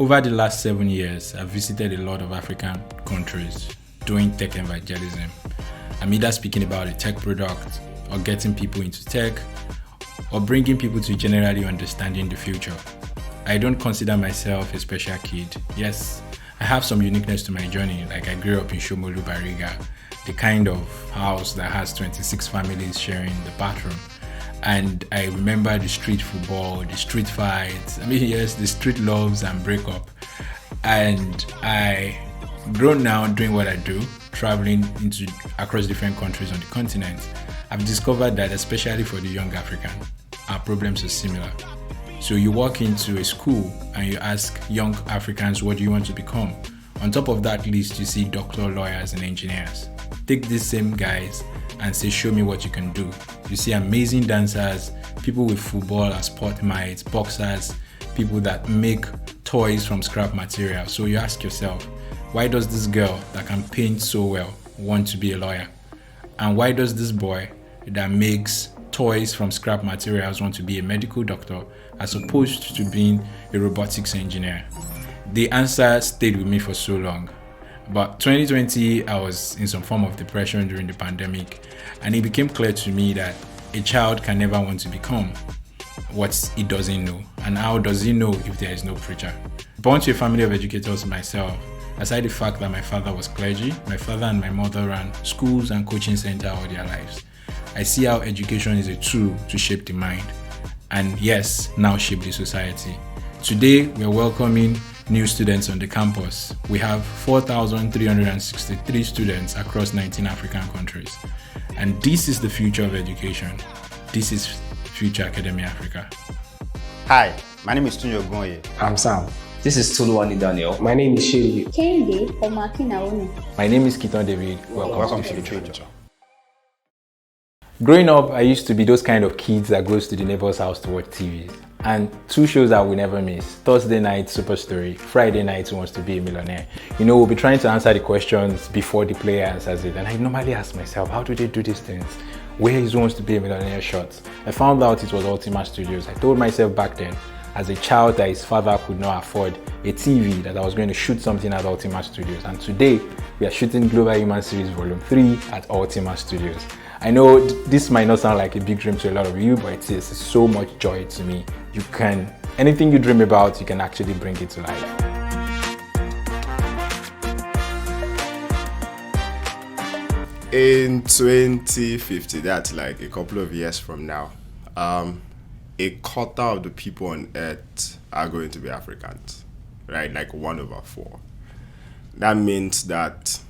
Over the last 7 years, I've visited a lot of African countries doing tech evangelism. I'm either speaking about a tech product or getting people into tech or bringing people to generally understanding the future. I don't consider myself a special kid. Yes, I have some uniqueness to my journey, like I grew up in Shomolu Bariga, the kind of house that has 26 families sharing the bathroom. And I remember the street football, the street fights, yes, the street loves and breakup. And I grown now doing what I do, traveling across different countries on the continent. I've discovered that especially for the young African, our problems are similar. So you walk into a school and you ask young Africans, what do you want to become? On top of that list, you see doctor, lawyers, and engineers. Take these same guys and say, show me what you can do. You see amazing dancers, people with football as sport mates, boxers, people that make toys from scrap material. So you ask yourself, why does this girl that can paint so well want to be a lawyer? And why does this boy that makes toys from scrap materials want to be a medical doctor as opposed to being a robotics engineer? The answer stayed with me for so long. But 2020, I was in some form of depression during the pandemic, and it became clear to me that a child can never want to become what he doesn't know. And how does he know if there is no preacher? Born to a family of educators myself, aside the fact that my father was clergy, my father and my mother ran schools and coaching centers all their lives. I see how education is a tool to shape the mind, and yes, now shape the society. Today, we are welcoming new students on the campus. We have 4,363 students across 19 African countries. And this is the future of education. This is Future Academy Africa. Hi, my name is Tunyo Gonye. I'm Sam. This is Toluwani Daniel. My name is Shirley. Kende Omakinaonu. My name is Kiton David. Welcome to the future. Growing up, I used to be those kind of kids that goes to the neighbor's house to watch TV. And two shows that we never miss: Thursday night, Super Story; Friday night, Who Wants to Be a Millionaire. We'll be trying to answer the questions before the player answers it. And I normally ask myself, how do they do these things? Where is Who Wants to Be a Millionaire shot? I found out it was Ultima Studios. I told myself back then, as a child, that his father could not afford a TV, that I was going to shoot something at Ultima Studios. And today, we are shooting Global Human Series Volume 3 at Ultima Studios. I know this might not sound like a big dream to a lot of you, but it is so much joy to me. Anything you dream about, you can actually bring it to life. In 2050, that's like a couple of years from now, a quarter of the people on Earth are going to be Africans, right? Like 1/4. That means that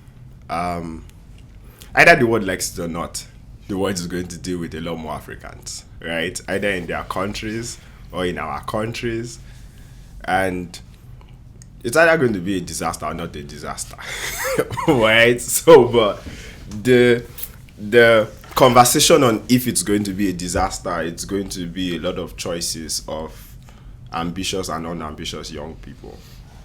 either the world likes it or not, the world is going to deal with a lot more Africans, right? Either in their countries or in our countries. And it's either going to be a disaster or not a disaster, right? So, but the conversation on if it's going to be a disaster, it's going to be a lot of choices of ambitious and unambitious young people.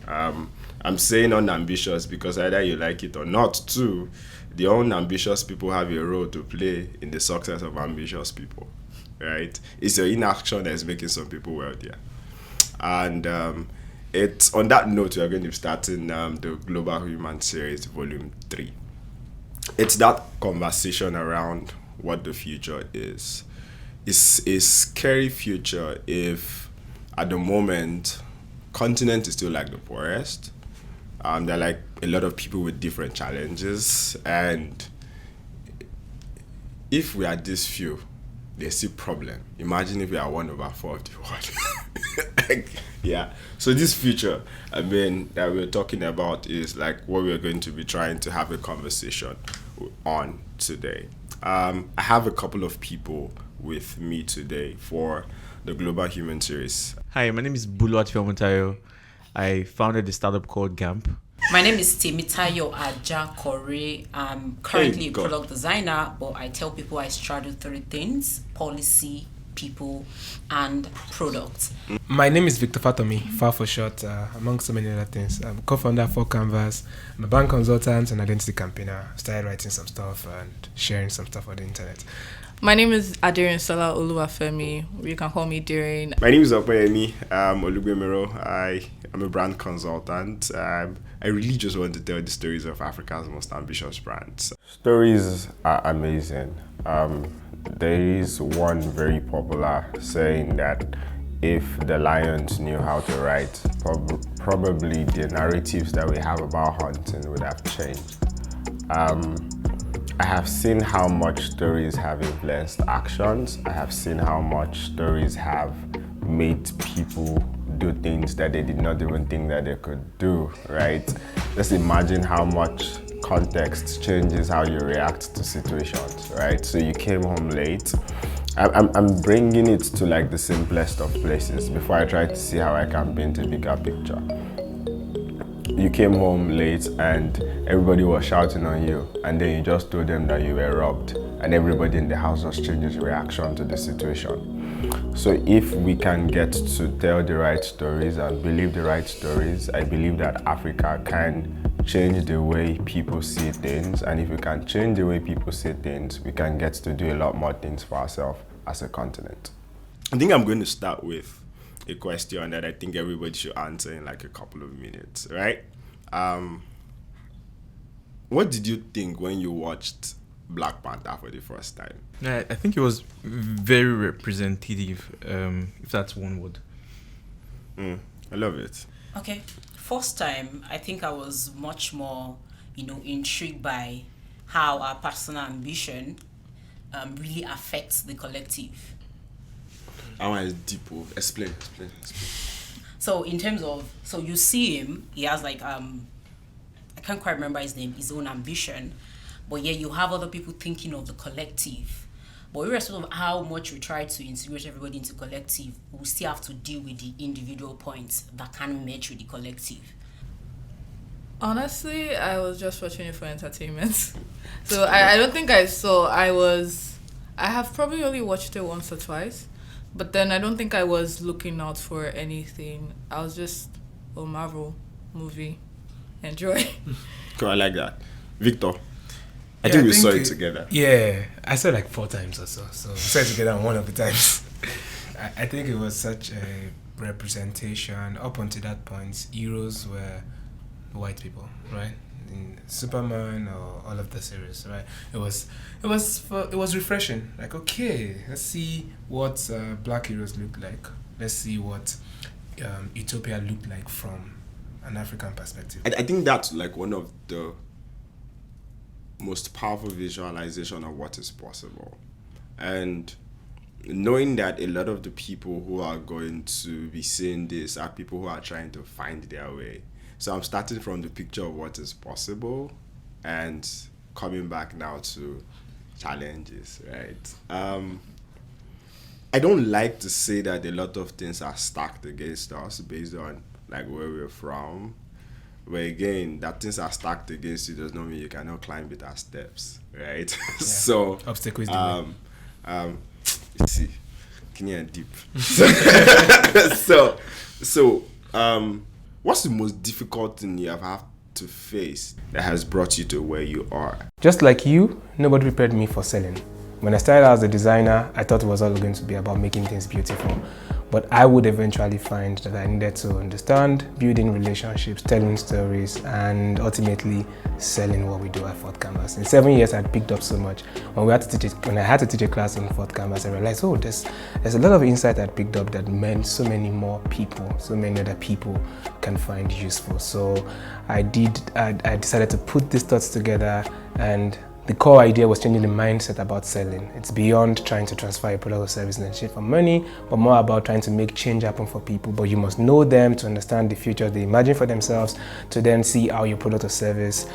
I'm saying unambitious because either you like it or not, too. The unambitious people have a role to play in the success of ambitious people, right? It's your inaction that is making some people wealthier. And it's on that note, we are going to be starting the Global Human Series Volume 3. It's that conversation around what the future is. It's a scary future if, at the moment, continent is still like the poorest. There are like a lot of people with different challenges, and if we are this few, there's still problem. Imagine if we are 1/4 of the world. Yeah. So this future, that we're talking about is like what we're going to be trying to have a conversation on today. I have a couple of people with me today for the Global Human Series. Hi, my name is Boluwatife Omotayo. I founded a startup called GAMP. My name is Temitayo Ajakore. I'm currently a product designer, but I tell people I straddle 3 things: policy, people, and product. My name is Victor Fatanmi, FAA for short, among so many other things. I'm co-founder of FourthCanvas. I'm a bank consultant and identity campaigner. Started writing some stuff and sharing some stuff on the internet. My name is Aderinsola Oluwafemi. You can call me Daring. My name is Opeyemi. Olugbemiro. I'm a brand consultant. I really just want to tell the stories of Africa's most ambitious brands. Stories are amazing. There is one very popular saying that if the lions knew how to write, probably the narratives that we have about hunting would have changed. I have seen how much stories have influenced actions. I have seen how much stories have made people do things that they did not even think that they could do, right? Just imagine how much context changes how you react to situations, right? So you came home late. I'm bringing it to like the simplest of places before I try to see how I can paint a bigger picture. You came home late and everybody was shouting on you, and then you just told them that you were robbed, and everybody in the house just changes reaction to the situation. So if we can get to tell the right stories and believe the right stories, I believe that Africa can change the way people see things, and if we can change the way people see things, we can get to do a lot more things for ourselves as a continent. I think I'm going to start with a question that I think everybody should answer in like a couple of minutes, right? What did you think when you watched Black Panther for the first time? I think it was very representative, if that's one word. I love it. Okay. First time, I think I was much more, intrigued by how our personal ambition really affects the collective. I want to deep. Explain. So in terms of, you see him, he has like, I can't quite remember his name, his own ambition, but yeah, you have other people thinking of the collective. But irrespective of how much we try to integrate everybody into collective, we still have to deal with the individual points that can match with the collective. Honestly, I was just watching it for entertainment. So I don't think I have probably only watched it once or twice. But then I don't think I was looking out for anything. I was just a Marvel movie. Enjoy. Cool, I like that. Victor, I think we saw it together. Yeah, I saw it like 4 times or so. So we saw it together one of the times. I think it was such a representation. Up until that point, heroes were white people, right? In Superman or all of the series, right? It was refreshing. Like, okay, let's see what black heroes look like. Let's see what Utopia looked like from an African perspective. I think that's like one of the most powerful visualization of what is possible, and knowing that a lot of the people who are going to be seeing this are people who are trying to find their way. So I'm starting from the picture of what is possible and coming back now to challenges, right? I don't like to say that a lot of things are stacked against us based on like where we're from. But again, that things are stacked against you does not mean you cannot climb it as steps, right? Yeah. So obstacles. You see, Kenyan deep. So what's the most difficult thing you have had to face that has brought you to where you are? Just like you, nobody prepared me for selling. When I started as a designer, I thought it was all going to be about making things beautiful. But I would eventually find that I needed to understand building relationships, telling stories, and ultimately selling what we do at FourthCanvas. In 7 years, I'd picked up so much. When I had to teach a class in FourthCanvas, I realized, there's a lot of insight I'd picked up that meant so many more people, so many other people can find useful. So I decided to put these thoughts together, and the core idea was changing the mindset about selling. It's beyond trying to transfer a product or service and exchange for money, but more about trying to make change happen for people. But you must know them to understand the future they imagine for themselves, to then see how your product or service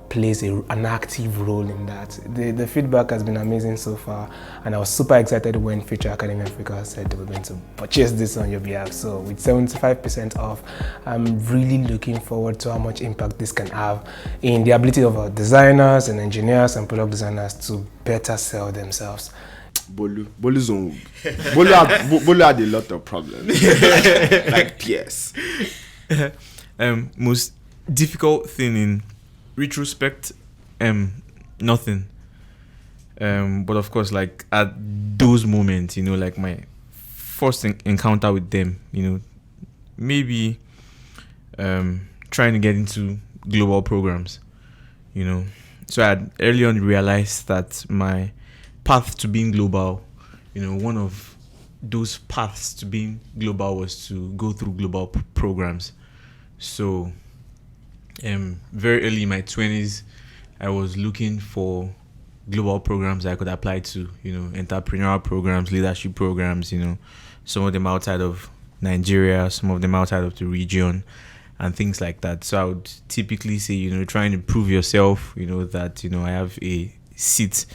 plays an active role in that. The feedback has been amazing so far, and I was super excited when Future Academy Africa said they were going to purchase this on your behalf. So with 75% off, I'm really looking forward to how much impact this can have in the ability of our designers and engineers and product designers to better sell themselves. Bolu had a lot of problems. Like PS. Most difficult thing in retrospect, nothing. But of course, like at those moments, like my first encounter with them, maybe trying to get into global programs, So I had early on realized that my path to being global, one of those paths to being global was to go through global programs. So very early in my 20s, I was looking for global programs I could apply to, entrepreneurial programs, leadership programs, some of them outside of Nigeria, some of them outside of the region, and things like that. So I would typically say, trying to prove yourself, that, I have a seat,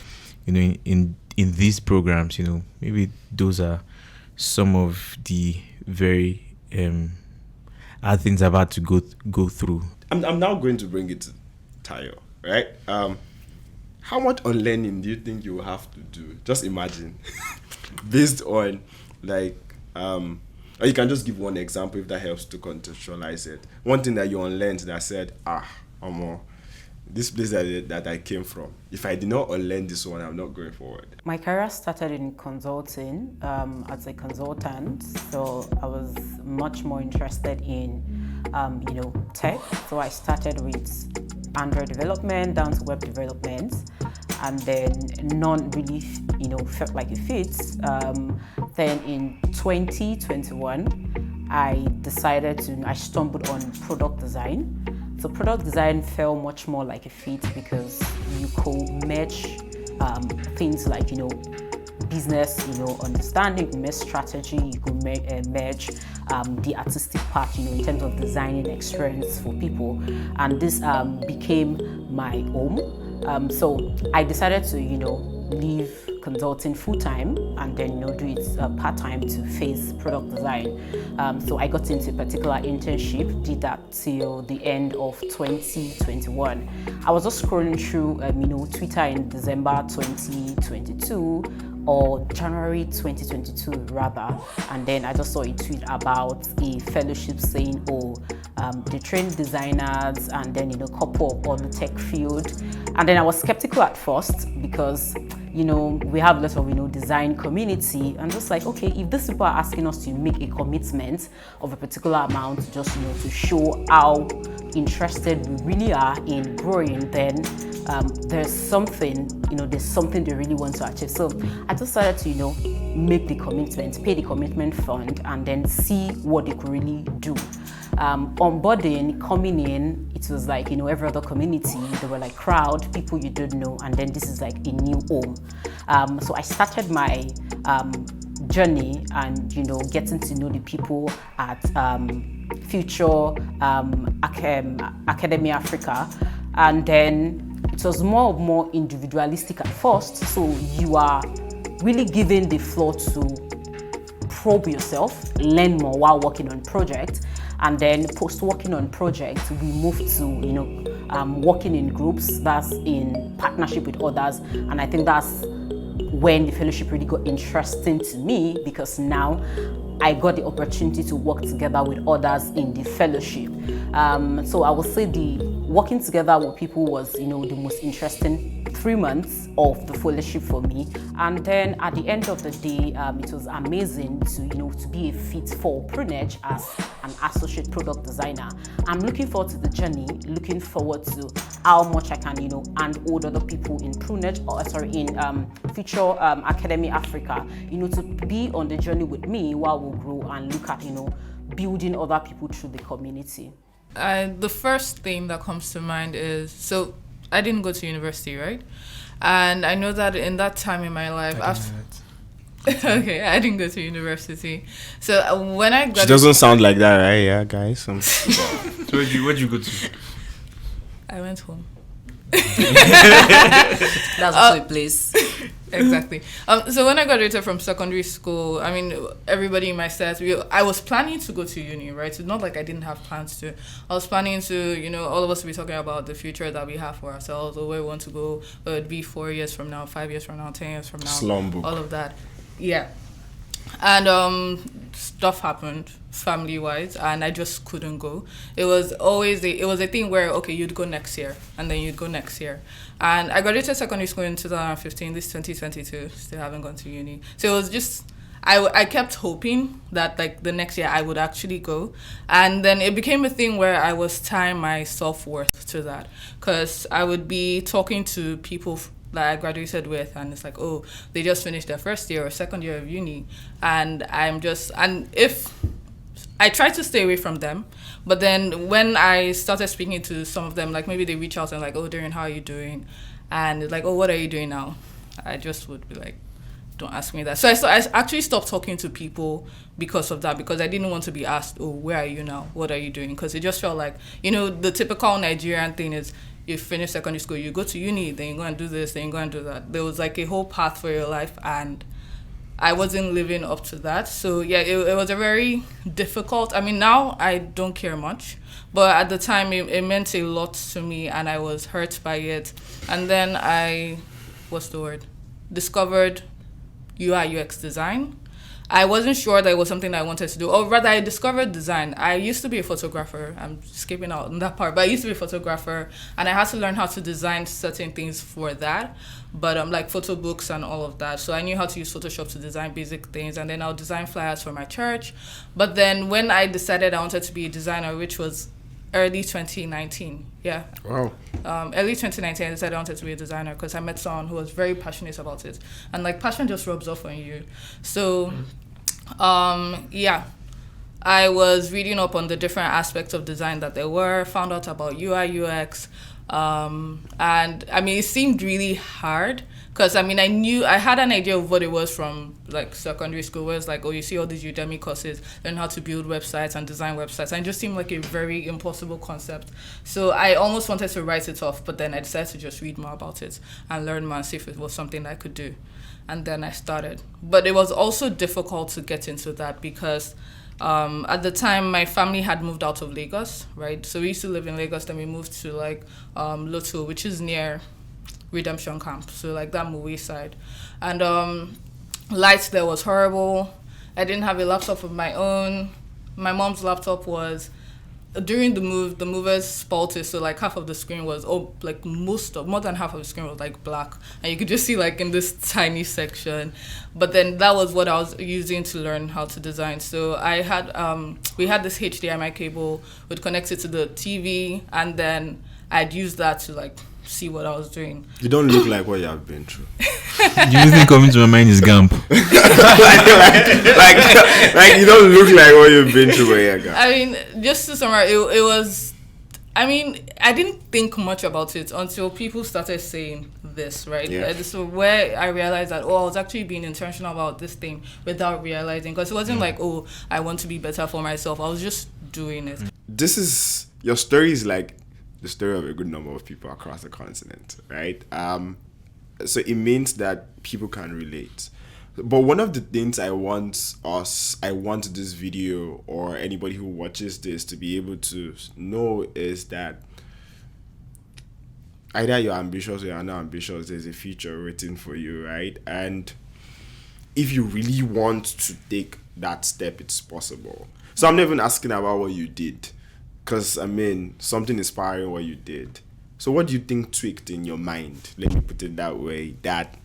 in these programs, maybe those are some of the very hard things I've had to go through. I'm now going to bring it to Tayo, right? How much unlearning do you think you will have to do? Just imagine, based on or you can just give one example if that helps to contextualize it. One thing that you unlearned that said, this place that I came from, if I did not unlearn this one, I'm not going forward. My career started in consulting as a consultant, so I was much more interested in, tech. So I started with Android development down to web development, and then none really, felt like it fits. Then in 2021, I stumbled on product design. So product design felt much more like a fit because you could merge things like, business, understanding, merge strategy, you could merge the artistic part, in terms of designing experience for people. And this became my home. So I decided to, leave consulting full-time and then, do it part-time to face product design. So I got into a particular internship, did that till the end of 2021. I was just scrolling through, Twitter in December 2022 or January 2022 rather, and then I just saw a tweet about a fellowship saying, they train designers and then, couple up on the tech field. And then I was skeptical at first because, we have lots of, design community, and just like, okay, if these people are asking us to make a commitment of a particular amount just, to show how interested we really are in growing, then there's something, there's something they really want to achieve. So I just started to, make the commitment, pay the commitment fund, and then see what they could really do. Onboarding, coming in, it was like, every other community, there were like crowd, people you don't know, and then this is like a new home. So I started my journey and, getting to know the people at Future Academy Africa. And then it was more individualistic at first. So you are really given the floor to probe yourself, learn more while working on projects. And then post working on projects, we moved to, working in groups, that's in partnership with others. And I think that's when the fellowship really got interesting to me, because now I got the opportunity to work together with others in the fellowship. So I would say the working together with people was, the most interesting 3 months of the fellowship for me. And then at the end of the day, it was amazing to be a fit for Prunedge as an associate product designer. I'm looking forward to the journey, looking forward to how much I can, handhold other people in Prunedge, in Future Academy Africa, to be on the journey with me while we grow and look at, building other people through the community. The first thing that comes to mind is, so I didn't go to university, right? And I know that in that time in my life, okay, I didn't go to university. So when I got... She doesn't sound like that, right? Yeah, guys. So where'd you go to? I went home. That's also a place. Exactly. So when I graduated from secondary school, I mean, everybody in my set, I was planning to go to uni, right? It's not like I didn't have plans to. I was planning to, all of us to be talking about the future that we have for ourselves, or where we want to go, whether it be 4 years from now, 5 years from now, 10 years from now. Slum book. All of that. Yeah. And stuff happened family-wise, and I just couldn't go. It was always a thing where, okay, you'd go next year, and then you'd go next year. And I graduated secondary school in 2015, this 2022, still haven't gone to uni. So it was just, I kept hoping that like the next year I would actually go. And then it became a thing where I was tying my self-worth to that. Because I would be talking to people that I graduated with, and it's like, oh, they just finished their first year or second year of uni, and if I try to stay away from them, but then when I started speaking to some of them, like maybe they reach out and like, oh, Darren, how are you doing? And it's like, oh, what are you doing now? I just would be like, don't ask me that. So I actually stopped talking to people because of that, because I didn't want to be asked, oh, where are you now? What are you doing? Because it just felt like, the typical Nigerian thing is, you finish secondary school, you go to uni, then you go and do this, then you go and do that. There was like a whole path for your life, and I wasn't living up to that. So yeah, it was a very difficult. I mean, now I don't care much, but at the time it meant a lot to me, and I was hurt by it. And then I, discovered UI UX design. I wasn't sure that it was something that I wanted to do, or rather I discovered design. I used to be a photographer. I'm skipping out on that part, but I used to be a photographer, and I had to learn how to design certain things for that, but like photo books and all of that. So I knew how to use Photoshop to design basic things, and then I'll design flyers for my church. But then when I decided I wanted to be a designer, which was early 2019, yeah. Wow. Early 2019, I decided I wanted to be a designer because I met someone who was very passionate about it. And like passion just rubs off on you. So, yeah, I was reading up on the different aspects of design that there were, found out about UI, UX. And I mean, it seemed really hard because I mean, I had an idea of what it was from like secondary school, where it's like, oh, you see all these Udemy courses, learn how to build websites and design websites, and it just seemed like a very impossible concept. So I almost wanted to write it off, but then I decided to just read more about it and learn more and see if it was something I could do. And then I started. But it was also difficult to get into that because at the time, my family had moved out of Lagos, right? So we used to live in Lagos, then we moved to like Loto, which is near Redemption Camp, so like that Mowe side. And light there was horrible. I didn't have a laptop of my own. My mom's laptop was, during the move, the movers spoiled it, so like half of the screen was, more than half of the screen was like black, and you could just see like in this tiny section. But then that was what I was using to learn how to design. So I had, we had this HDMI cable, would connect it to the TV, and then I'd use that to like see what I was doing. You don't look like what you have been through. The only thing coming to my mind is GAMP. like you don't look like what you've been through. I mean, just to summarize, it was. I mean, I didn't think much about it until people started saying this, right? Yeah. So where I realized that, I was actually being intentional about this thing without realizing, because it wasn't like, I want to be better for myself. I was just doing it. Your story is like the story of a good number of people across the continent, right? So it means that people can relate. But one of the things I want this video or anybody who watches this to be able to know is that either you're ambitious or you're not ambitious, there's a future waiting for you, right? And if you really want to take that step, it's possible. So I'm not even asking about what you did, because I mean, something inspiring what you did. So what do you think tweaked in your mind? Let me put it that way, that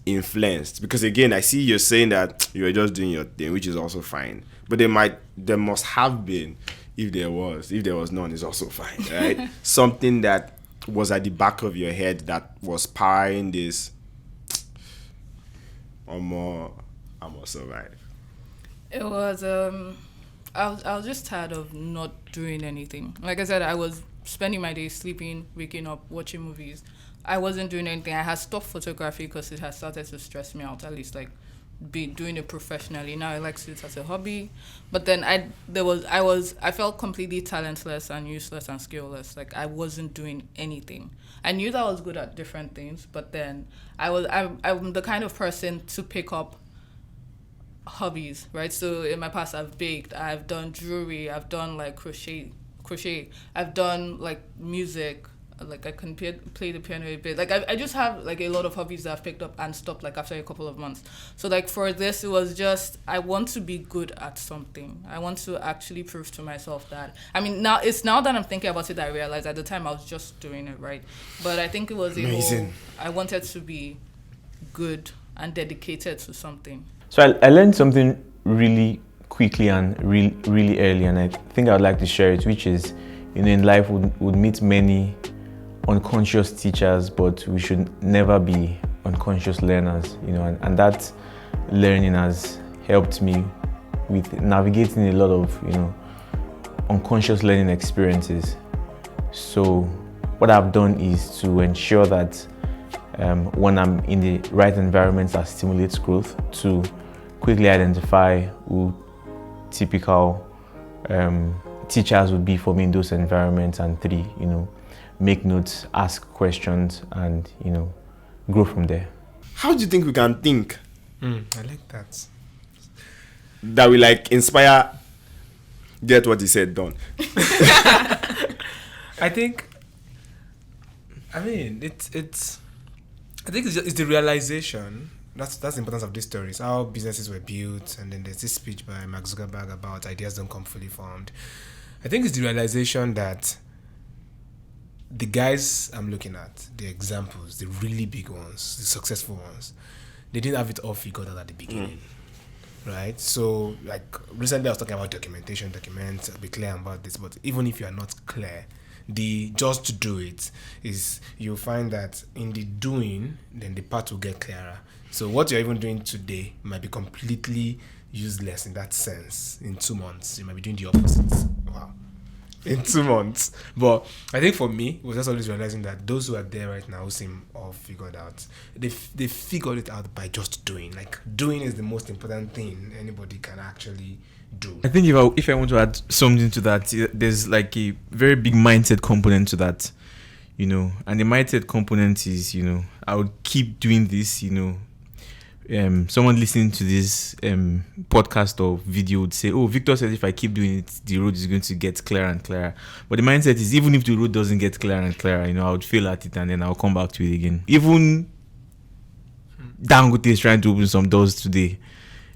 influenced? Because again, I see you're saying that you're just doing your thing, which is also fine. But there must have been, if there was none, is also fine, right? Something that was at the back of your head that was powering this. I'm gonna survive. It was I was just tired of not doing anything. Like I said, I was spending my days sleeping, waking up, watching movies. I wasn't doing anything. I had stopped photography because it had started to stress me out, at least like be doing it professionally. Now I like to do it as a hobby. But then I felt completely talentless and useless and skillless. Like I wasn't doing anything. I knew that I was good at different things, but then I'm the kind of person to pick up hobbies, right? So in my past, I've baked, I've done jewelry, I've done like crochet, I've done like music, Like I can play the piano a bit. Like I just have like a lot of hobbies that I've picked up and stopped like after a couple of months. So like for this, it was just I want to be good at something. I want to actually prove to myself that. I mean, now that I'm thinking about it that I realize at the time I was just doing it right. But I think it was Amazing. I wanted to be good and dedicated to something. So I learned something really quickly and really early, and I think I'd like to share it, which is, in life would meet many unconscious teachers, but we should never be unconscious learners, and that learning has helped me with navigating a lot of, unconscious learning experiences. So what I've done is to ensure that when I'm in the right environment that stimulates growth, to quickly identify who typical teachers would be for me in those environments, and 3, make notes, ask questions, and grow from there. How do you think we can think I like that. that we like inspire, get what he said done? I think it's the realization. That's the importance of these stories. How businesses were built, and then there's this speech by Mark Zuckerberg about ideas don't come fully formed. I think it's the realization that the guys I'm looking at, the examples, the really big ones, the successful ones, they didn't have it all figured out at the beginning. Right? So, like, recently I was talking about documentation, be clear about this, but even if you are not clear, the just to do it is, you'll find that in the doing, then the path will get clearer. So what you're even doing today might be completely useless in that sense. In 2 months, you might be doing the opposite. Wow. In 2 months. But I think for me, it was just always realizing that those who are there right now who seem all figured out, they figured it out by just doing. Like, doing is the most important thing anybody can actually do. I think if I want to add something to that, there's like a very big mindset component to that, and the mindset component is, I would keep doing this, someone listening to this podcast or video would say, oh, Victor says if I keep doing it, the road is going to get clearer and clearer. But the mindset is, even if the road doesn't get clearer and clearer, I would fail at it and then I'll come back to it again. Even Dangote is trying to open some doors today,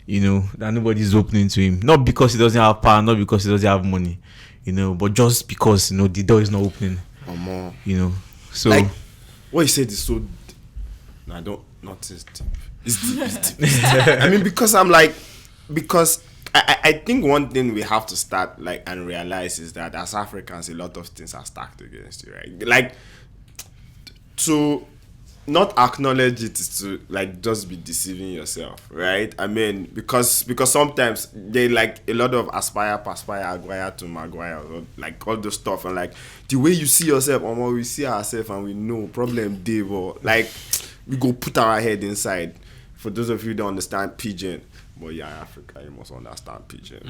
that nobody's opening to him. Not because he doesn't have power, not because he doesn't have money, but just because, the door is not opening. So like, what you said is so... No, I don't... Not this deep. It's deep. I mean, because I think one thing we have to start and realize is that as Africans, a lot of things are stacked against you, right? Like, to not acknowledge it is to just be deceiving yourself, right? I mean, because sometimes they a lot of aspire, aguire to maguire, or all those stuff, and the way you see yourself, we see ourselves and we know problem day, but we go put our head inside. For those of you who don't understand pidgin, well, yeah, Africa, you must understand pidgin.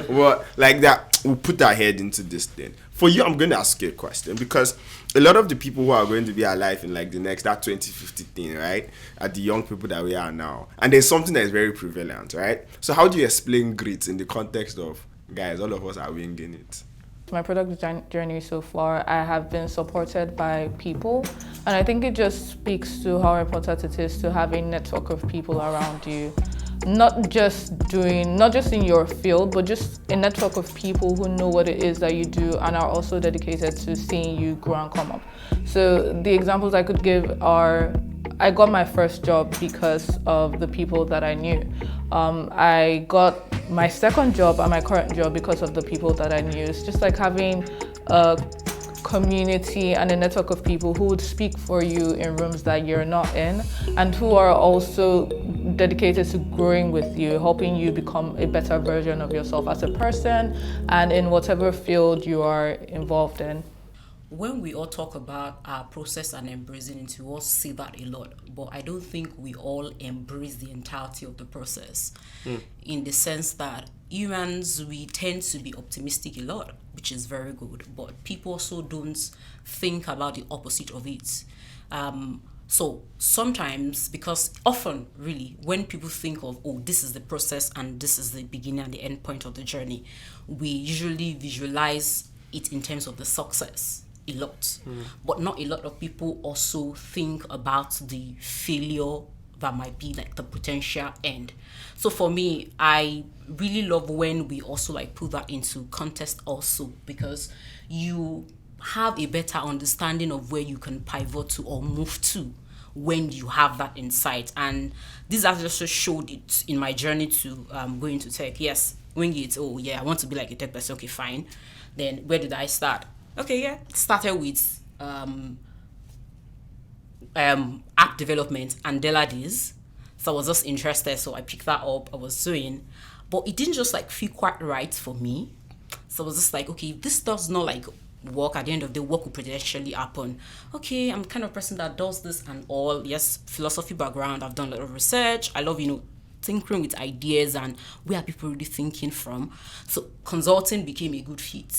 Well, like that, we'll put our head into this thing. For you, I'm going to ask you a question, because a lot of the people who are going to be alive in the next, that 2050 thing, right, are the young people that we are now. And there's something that is very prevalent, right? So how do you explain grit in the context of, guys, all of us are winging it? My product journey so far, I have been supported by people, and I think it just speaks to how important it is to have a network of people around you. Not just in your field, but just a network of people who know what it is that you do and are also dedicated to seeing you grow and come up. So the examples I could give are, I got my first job because of the people that I knew. I got my second job and my current job because of the people that I knew. It's just like having a community and a network of people who would speak for you in rooms that you're not in, and who are also dedicated to growing with you, helping you become a better version of yourself as a person and in whatever field you are involved in. When we all talk about our process and embracing it, we all say that a lot, but I don't think we all embrace the entirety of the process. In the sense that humans, we tend to be optimistic a lot, which is very good, but people also don't think about the opposite of it. So sometimes, because often really when people think of, oh, this is the process and this is the beginning and the end point of the journey, we usually visualize it in terms of the success. a lot, but not a lot of people also think about the failure that might be like the potential end. So for me, I really love when we also like put that into context also, because you have a better understanding of where you can pivot to or move to when you have that insight. And this has also showed it in my journey to go into tech. Yes, when it's, oh yeah, I want to be like a tech person. Okay, fine. Then where did I start? Okay, yeah, started with app development and Deladies. So I was just interested, so I picked that up. I was doing, but it didn't just like feel quite right for me. So I was just like, okay, this does not like work. At the end of the day, what could potentially happen? Okay, I'm the kind of person that does this and all. Yes, philosophy background. I've done a lot of research. I love, tinkering with ideas and where are people really thinking from. So consulting became a good fit.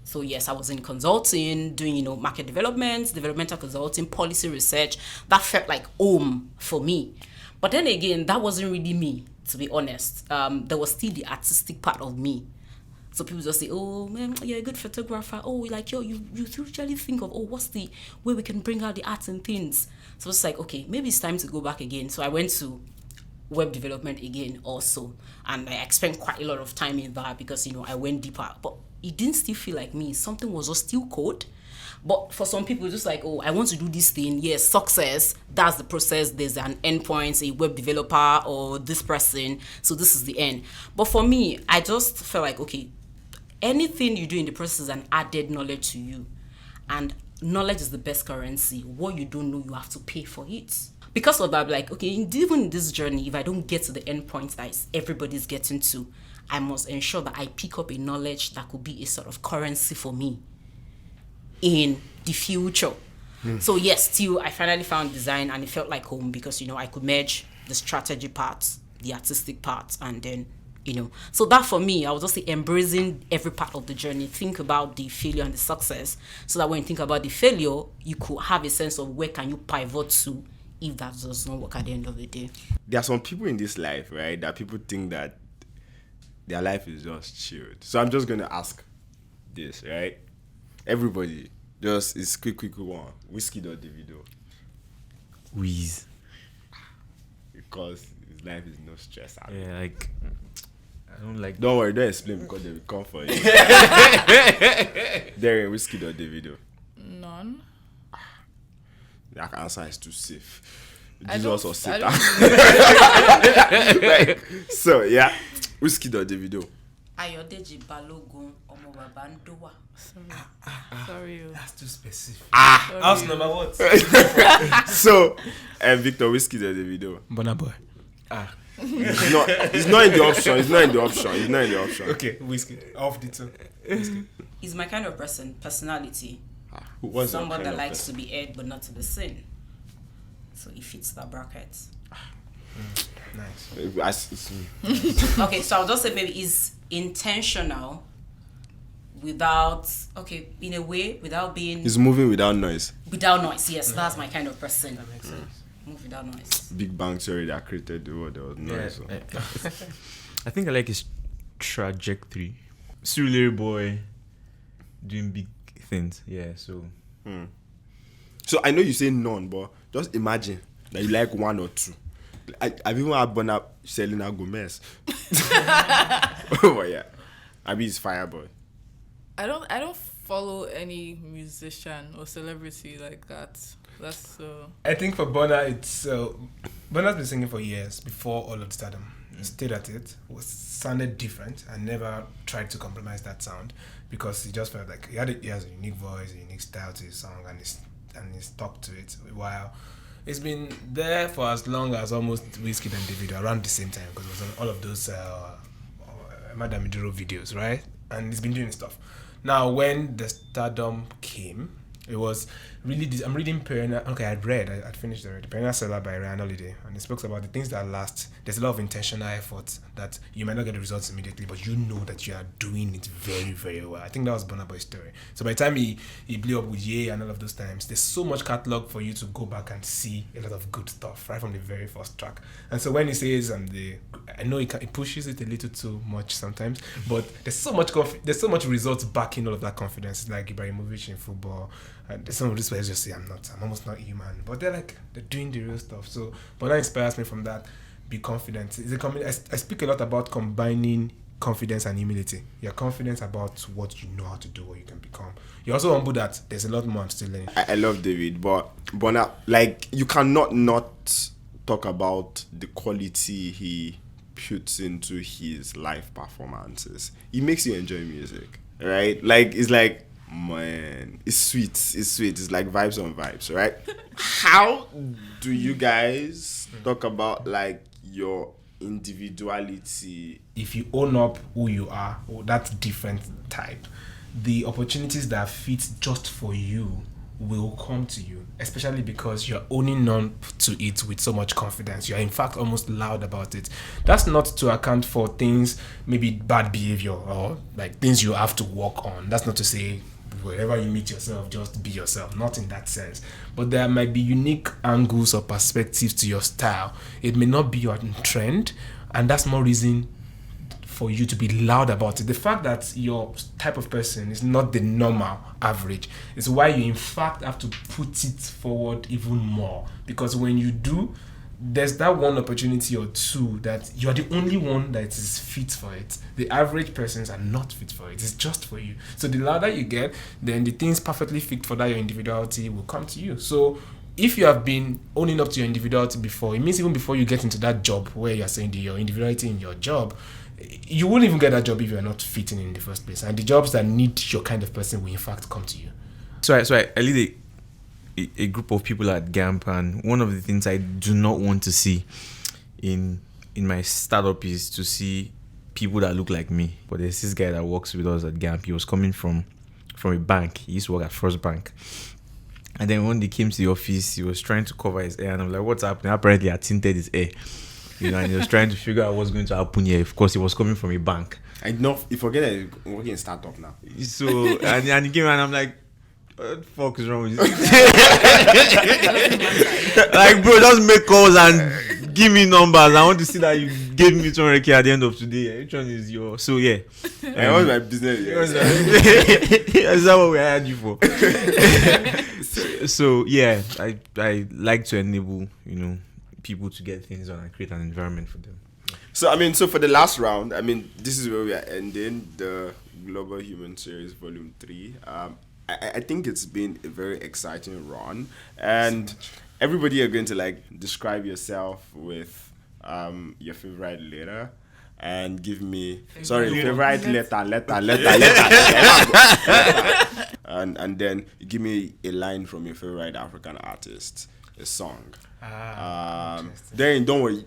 So yes, I was in consulting, doing, market development, developmental consulting, policy research. That felt like home for me. But then again, that wasn't really me, to be honest. There was still the artistic part of me. So people just say, oh man, you're a good photographer. Oh, like, you usually think of, what's the way we can bring out the arts and things. So it's like, okay, maybe it's time to go back again. So I went to web development again also. And I spent quite a lot of time in that because, I went deeper. But it didn't still feel like me. Something was just still code. But for some people, just like, I want to do this thing. Yes, success, that's the process. There's an endpoint, a web developer or this person. So this is the end. But for me, I just felt like, okay, anything you do in the process is an added knowledge to you. And knowledge is the best currency. What you don't know, you have to pay for it. Because of that, like, okay, even in this journey, if I don't get to the endpoint that everybody's getting to, I must ensure that I pick up a knowledge that could be a sort of currency for me in the future. So yes, still I finally found design and it felt like home because I could merge the strategy parts, the artistic parts, and then so that for me, I was just embracing every part of the journey. Think about the failure and the success, so that when you think about the failure, you could have a sense of where can you pivot to if that does not work at the end of the day. There are some people in this life, right, that people think that their life is just chilled. So I'm just gonna ask this, right? Everybody, just it's quick one. Whiskey or Davido? Wheeze. Because his life is no stress. Yeah, like I don't like. Don't worry, don't explain because they will come for you. Darren, Whiskey or Davido? None. That answer is too safe. I Jesus or don't- Satan. I Like, so yeah, Whiskey or Davido? Ayodeji Balogun Omobabandowa. Sorry. That's too specific. Sorry. House number what? So, Victor, Whiskey or Davido? Burna Boy. It's not in the option. It's not in the option. Okay, whiskey. Off the two. He's my kind of personality. What's your Someone kind that of likes person? to be heard but not to be seen. So he fits that bracket. Nice. Okay, so I'll just say maybe he's intentional without, in a way, without being... He's moving without noise. Without noise, yes, that's my kind of person. That makes sense. Move without noise. Big Bang Theory that created the world. There was noise. So. I think I like his trajectory. Surulere boy, doing big things. Yeah, so. So I know you say none, but just imagine that you like one or two. I've even had Burna Selena Gomez. But yeah, I mean it's Fireboy. I don't follow any musician or celebrity like that. That's so. I think for Burna, it's Burna's been singing for years before all of the stardom. Stayed at it, sounded different, and never tried to compromise that sound because he just felt like he has a unique voice, a unique style to his song, and he's stuck to it. While it's been there for as long as almost Wizkid and Davido around the same time because it was on all of those Madame Miduro videos, right? And he's been doing stuff. Now, when the stardom came, It was really. I'm reading I'd finished already. Perennial Seller by Ryan Holiday, and it speaks about the things that last. There's a lot of intentional effort that you might not get the results immediately, but you know that you are doing it very, very well. I think that was Burna Boy's story. So by the time he blew up with Ye and all of those times, there's so much catalog for you to go back and see a lot of good stuff right from the very first track. And so when he says I know he pushes it a little too much sometimes, but there's so much results backing all of that confidence. It's like Ibrahimovic in football. And there's some of these players just say I'm almost not human, but they're doing the real stuff. So, but that inspires me from that. Be confident. I speak a lot about combining confidence and humility. You're confident about what you know how to do, what you can become. You're also humble that there's a lot more I'm still learning. I love David, but like you cannot not talk about the quality he puts into his live performances. It makes you enjoy music, right? Like it's like, man, it's sweet. It's like vibes on vibes, right? How do you guys talk about like your individuality? If you own up who you are, that different type, the opportunities that fit just for you will come to you, especially because you're owning on to it with so much confidence. You're in fact almost loud about it. That's not to account for things, maybe bad behavior or like things you have to work on. That's not to say wherever you meet yourself, just be yourself. Not in that sense. But there might be unique angles or perspectives to your style. It may not be your trend, and that's more reason for you to be loud about it. The fact that your type of person is not the normal average is why you in fact have to put it forward even more, because when you do, there's that one opportunity or two that you are the only one that is fit for it. The average persons are not fit for it. It's just for you. So the louder you get, then the things perfectly fit for that your individuality will come to you. So if you have been owning up to your individuality before, it means even before you get into that job where you're saying your individuality in your job, you wouldn't even get that job if you're not fitting in the first place. And the jobs that need your kind of person will in fact come to you. So I lead a group of people at GAMP, and one of the things I do not want to see in my startup is to see people that look like me. But there's this guy that works with us at GAMP. He was coming from a bank. He used to work at First Bank. And then when he came to the office, he was trying to cover his hair, and I'm like, what's happening? Apparently I tinted his hair. And he was trying to figure out what's going to happen here. Of course, he was coming from a bank. I know, you forget that you're working in startup now. So, and he came and I'm like, what the fuck is wrong with you? Like, bro, just make calls and give me numbers. I want to see that you gave me 200k at the end of today. Which one is yours? So, yeah. What's my business? Is that what we hired you for? So, yeah, I like to enable, people to get things done and create an environment for them. So for the last round, this is where we are ending the Global Human Series Volume 3. I think it's been a very exciting run, and everybody are going to describe yourself with your favorite letter and give me favorite letter. And then give me a line from your favorite African artist, a song. Then don't worry,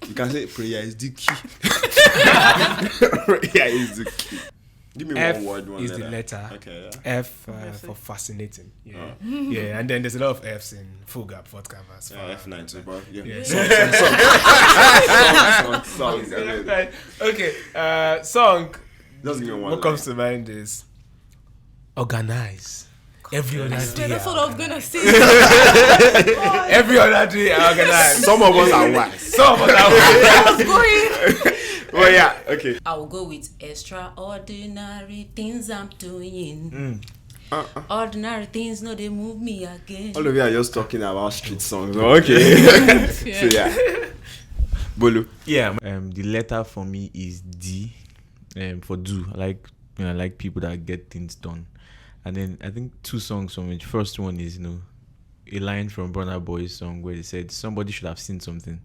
you can say prayer is the key. Prayer is the key. Give me F one word, one is letter. the letter. Okay, yeah. F for fascinating. Yeah. Yeah, and then there's a lot of F's in FourthCanvas. Yeah, F9 too, but yeah. Songs. Okay, song. Just give me one. What comes to mind is organize. Every other day. That's what I was gonna say. Every other day, I organize. Some of us are wise. Some of us are wise. I was going. Well, yeah, okay. I will go with extraordinary things I'm doing. Ordinary things, no, they move me again. All of you are just talking about street songs. Okay. So yeah. Bolu. Yeah. The letter for me is D. For do. I like people that get things done. And then I think two songs from it. First one is, a line from Burna Boy's song where he said, somebody should have seen something,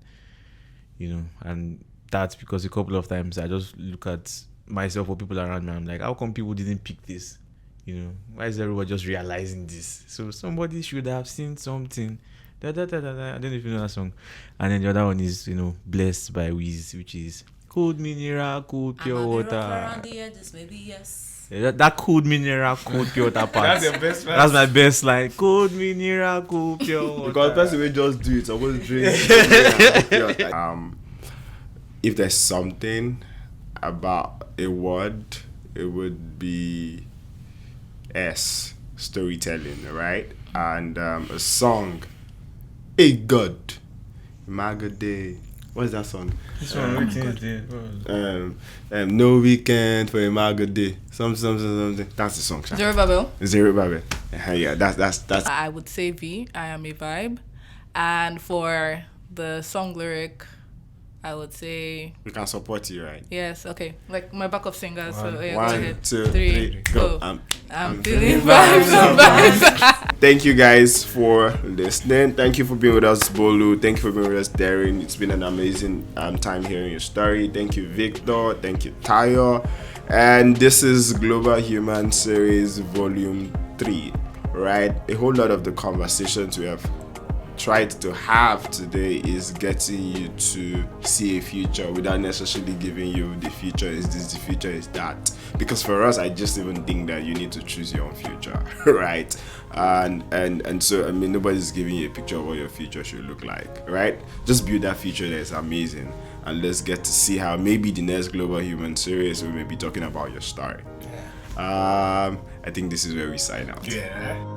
and that's because a couple of times I just look at myself or people around me, I'm like, how come people didn't pick this? Why is everyone just realizing this? So somebody should have seen something. I don't know if you know that song. And then the other one is, Blessed by Wiz, which is cold mineral, cold pure water. Around the edges, maybe yes. That cold mineral, cold pure water part. That's your best part. That's my best line. Cold mineral, cold pure water. Because the person will just do it, supposed to drink. If there's something about a word, it would be storytelling, right? And a song, a god, Magade. What is that song? This one, No weekend for a Magade. Something. That's the song. Zerubbabel. Zerubbabel. Yeah, that's. I would say V. I am a vibe. And for the song lyric, I would say We can support you, right? yes. Okay, like my backup singer. So yeah, go 1, ahead. 2, 3, 3, go. I'm feeling vibes. Thank you guys for listening. Thank you for being with us, Bolu. Thank you for being with us, Darren. It's been an amazing time hearing your story. Thank you, Victor. Thank you, Tayo. And this is Global Human Series Volume 3, right? A whole lot of the conversations we have tried to have today is getting you to see a future without necessarily giving you the future is this, the future is that. Because for us, I just even think that you need to choose your own future, right? And so, I mean, nobody's giving you a picture of what your future should look like, right? Just build that future that is amazing, and let's get to see how maybe the next Global Human Series we may be talking about your story. I think this is where we sign out. Yeah.